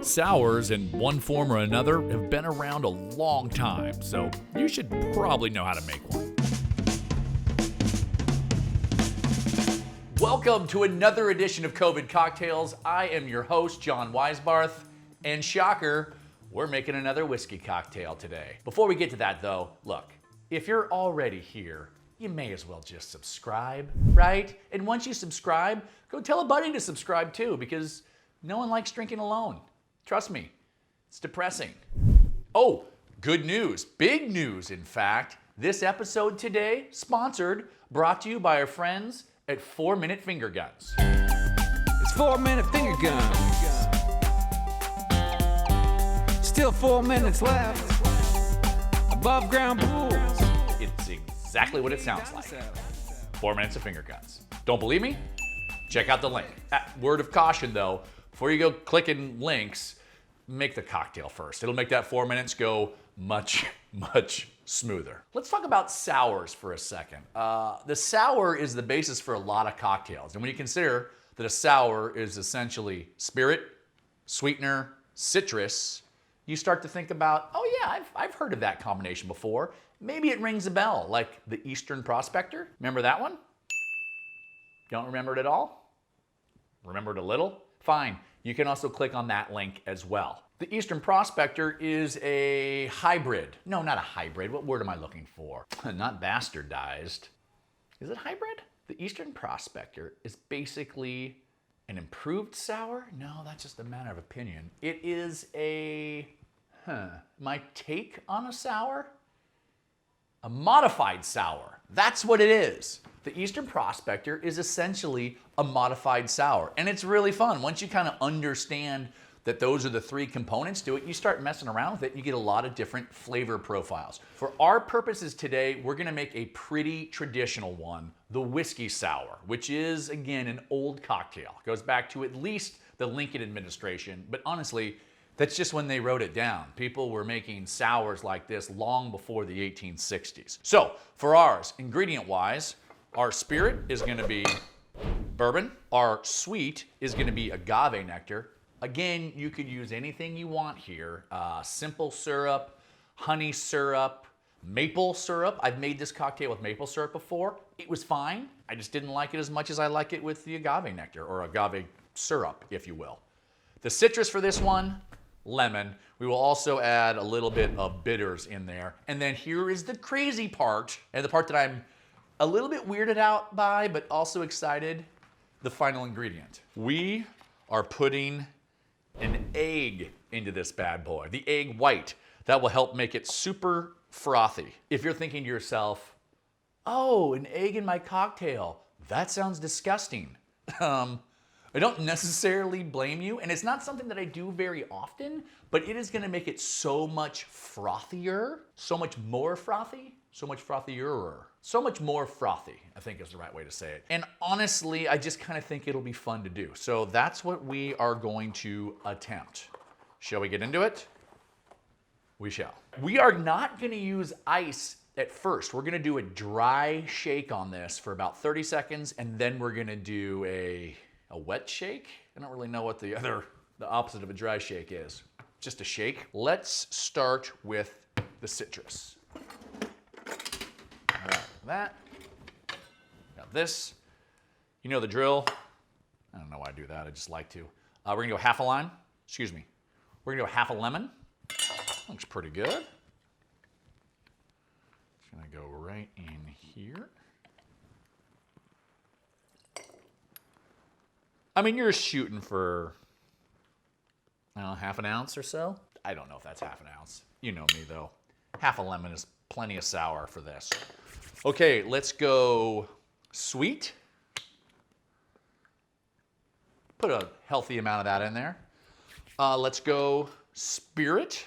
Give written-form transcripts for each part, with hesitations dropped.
Sours, in one form or another, have been around a long time, so you should probably know how to make one. Welcome to another edition of COVID Cocktails. I am your host, John Weisbarth, and shocker, we're making another whiskey cocktail today. Before we get to that though, look, if you're already here, you may as well just subscribe, right? And once you subscribe, go tell a buddy to subscribe too, because no one likes drinking alone. Trust me, it's depressing. Oh, good news, big news in fact. This episode today, sponsored, brought to you by our friends at 4 Minute Finger Guns. It's 4 Minute Finger Guns. Still 4 minutes left. Above ground pools. It's exactly what it sounds like. 4 minutes of finger guns. Don't believe me? Check out the link. Word of caution though, before you go clicking links, make the cocktail first. It'll make that 4 minutes go much smoother. Let's talk about sours for a second. The sour is the basis for a lot of cocktails. And when you consider that a sour is essentially spirit, sweetener, citrus, you start to think about, oh yeah, I've heard of that combination before. Maybe it rings a bell, like the Eastern Prospector. Remember that one? Don't remember it at all? Remember it a little? Fine, you can also click on that link as well. The Eastern Prospector is a hybrid. No, not a hybrid. What word am I looking for? Not bastardized. Is it hybrid? The Eastern Prospector is basically an improved sour? No, that's just a matter of opinion. It is my take on a sour? A modified sour. That's what it is. The Eastern Prospector is essentially a modified sour. And it's really fun. Once you kind of understand that those are the three components to it, you start messing around with it and you get a lot of different flavor profiles. For our purposes today, we're gonna make a pretty traditional one, the whiskey sour, which is, again, an old cocktail. It goes back to at least the Lincoln administration, but honestly, that's just when they wrote it down. People were making sours like this long before the 1860s. So for ours, ingredient-wise, our spirit is gonna be bourbon. Our sweet is gonna be agave nectar. Again, you could use anything you want here. Simple syrup, honey syrup, maple syrup. I've made this cocktail with maple syrup before. It was fine. I just didn't like it as much as I like it with the agave nectar, or agave syrup, if you will. The citrus for this one, lemon. We will also add a little bit of bitters in there. And then here is the crazy part, and the part that I'm a little bit weirded out by, but also excited, the final ingredient. We are putting an egg into this bad boy, the egg white. That will help make it super frothy. If you're thinking to yourself, oh, an egg in my cocktail, that sounds disgusting. I don't necessarily blame you, and it's not something that I do very often, but it is gonna make it so much frothier, so much more frothy, so much frothier, so much more frothy, I think is the right way to say it. And honestly, I just kind of think it'll be fun to do. So that's what we are going to attempt. Shall we get into it? We shall. We are not gonna use ice at first. We're gonna do a dry shake on this for about 30 seconds, and then we're gonna do a wet shake? I don't really know what the opposite of a dry shake is. Just a shake. Let's start with the citrus. All right, that. Got this. You know the drill. I don't know why I do that, I just like to. We're gonna go half a lime. Excuse me. We're gonna go half a lemon. Looks pretty good. It's gonna go right in here. I mean, you're shooting for, I don't know, half an ounce or so? I don't know if that's half an ounce. You know me though. Half a lemon is plenty of sour for this. Okay, let's go sweet. Put a healthy amount of that in there. Let's go spirit.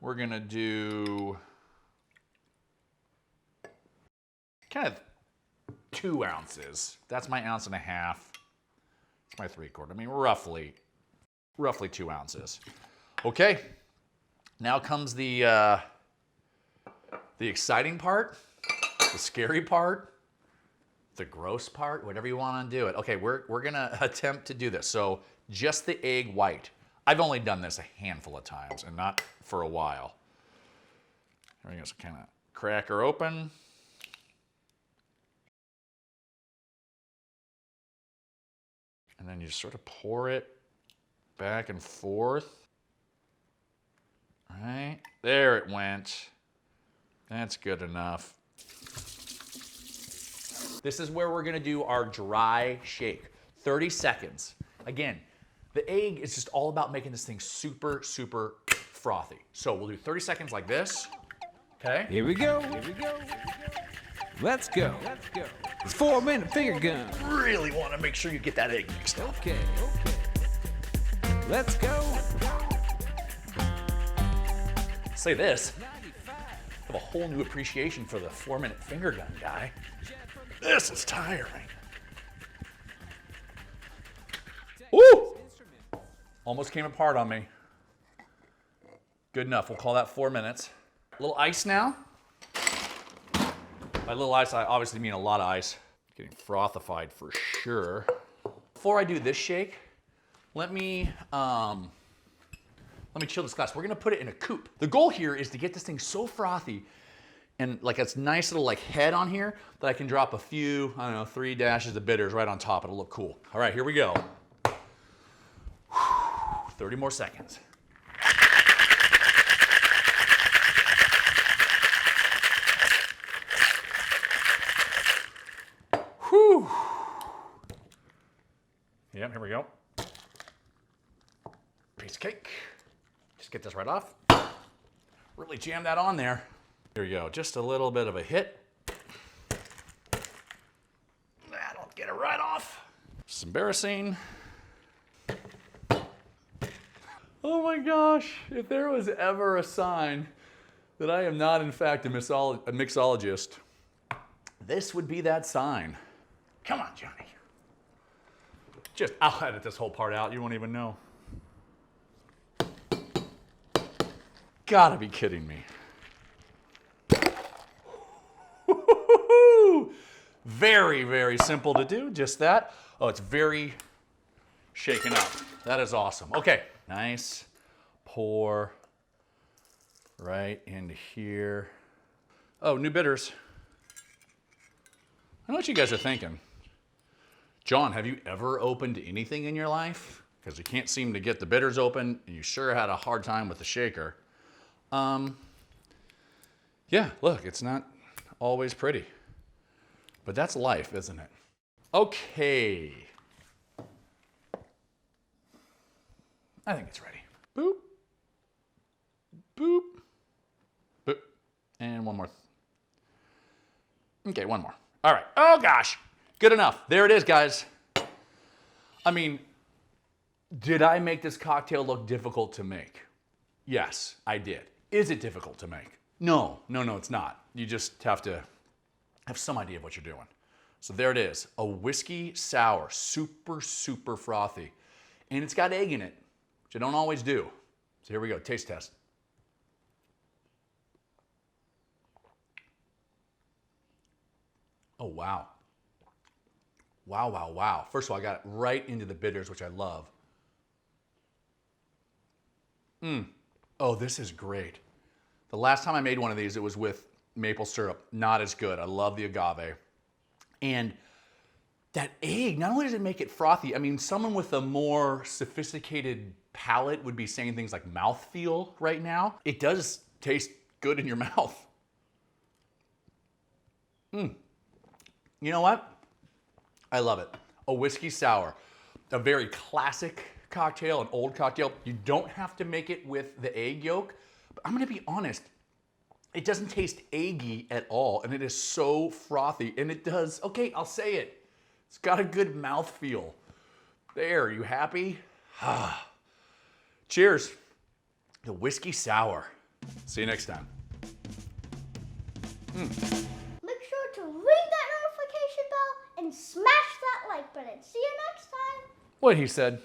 We're gonna do kind of 2 ounces. That's my 1.5 ounces. It's my 3/4. I mean, roughly 2 ounces. Okay, now comes the exciting part, the scary part, the gross part, whatever you want to do it. Okay, we're gonna attempt to do this. So just the egg white. I've only done this a handful of times and not for a while. There we go, so kind of crack her open. And then you just sort of pour it back and forth. All right, there it went. That's good enough. This is where we're gonna do our dry shake. 30 seconds. Again, the egg is just all about making this thing super, super frothy. So we'll do 30 seconds like this, okay? Here we go. Let's go. It's 4-minute finger gun. Really wanna make sure you get that egg mixed up. Okay. Let's go. Say this, I have a whole new appreciation for the 4-minute finger gun guy. This is tiring. Woo! Almost came apart on me. Good enough, we'll call that 4 minutes. A little ice now. By little ice, I obviously mean a lot of ice. Getting frothified for sure. Before I do this shake, let me chill this glass. We're gonna put it in a coupe. The goal here is to get this thing so frothy and like a nice little like head on here that I can drop a few, I don't know, 3 dashes of bitters right on top. It'll look cool. All right, here we go. 30 more seconds. Whew. Yep, here we go. Piece of cake. Just get this right off. Really jam that on there. Here we go, just a little bit of a hit. That'll get it right off. It's embarrassing. Oh my gosh, if there was ever a sign that I am not in fact a mixologist, this would be that sign. Come on, Johnny. I'll edit this whole part out, you won't even know. Gotta be kidding me. Very, very simple to do, just that. Oh, it's very shaken up. That is awesome. Okay, nice pour right into here. Oh, new bitters. I know what you guys are thinking. John, have you ever opened anything in your life? Because you can't seem to get the bitters open, and you sure had a hard time with the shaker. Yeah, look, it's not always pretty. But that's life, isn't it? Okay. I think it's ready. Boop. Boop. Boop. And one more. Okay, one more. All right. Oh, gosh. Good enough. There it is, guys. I mean, did I make this cocktail look difficult to make? Yes, I did. Is it difficult to make? No, it's not. You just have to have some idea of what you're doing. So there it is, a whiskey sour, super, super frothy. And it's got egg in it, which I don't always do. So here we go, taste test. Oh, wow. Wow. First of all, I got it right into the bitters, which I love. Oh, this is great. The last time I made one of these, it was with maple syrup. Not as good. I love the agave. And that egg, not only does it make it frothy, I mean, someone with a more sophisticated palate would be saying things like mouthfeel right now. It does taste good in your mouth. You know what? I love it. A whiskey sour. A very classic cocktail, an old cocktail. You don't have to make it with the egg yolk, but I'm gonna be honest, it doesn't taste eggy at all, and it is so frothy, and it does, okay, I'll say it. It's got a good mouthfeel. There, you happy? Cheers. The whiskey sour. See you next time. Make sure to ring that notification bell and smash that like button. See you next time. What he said.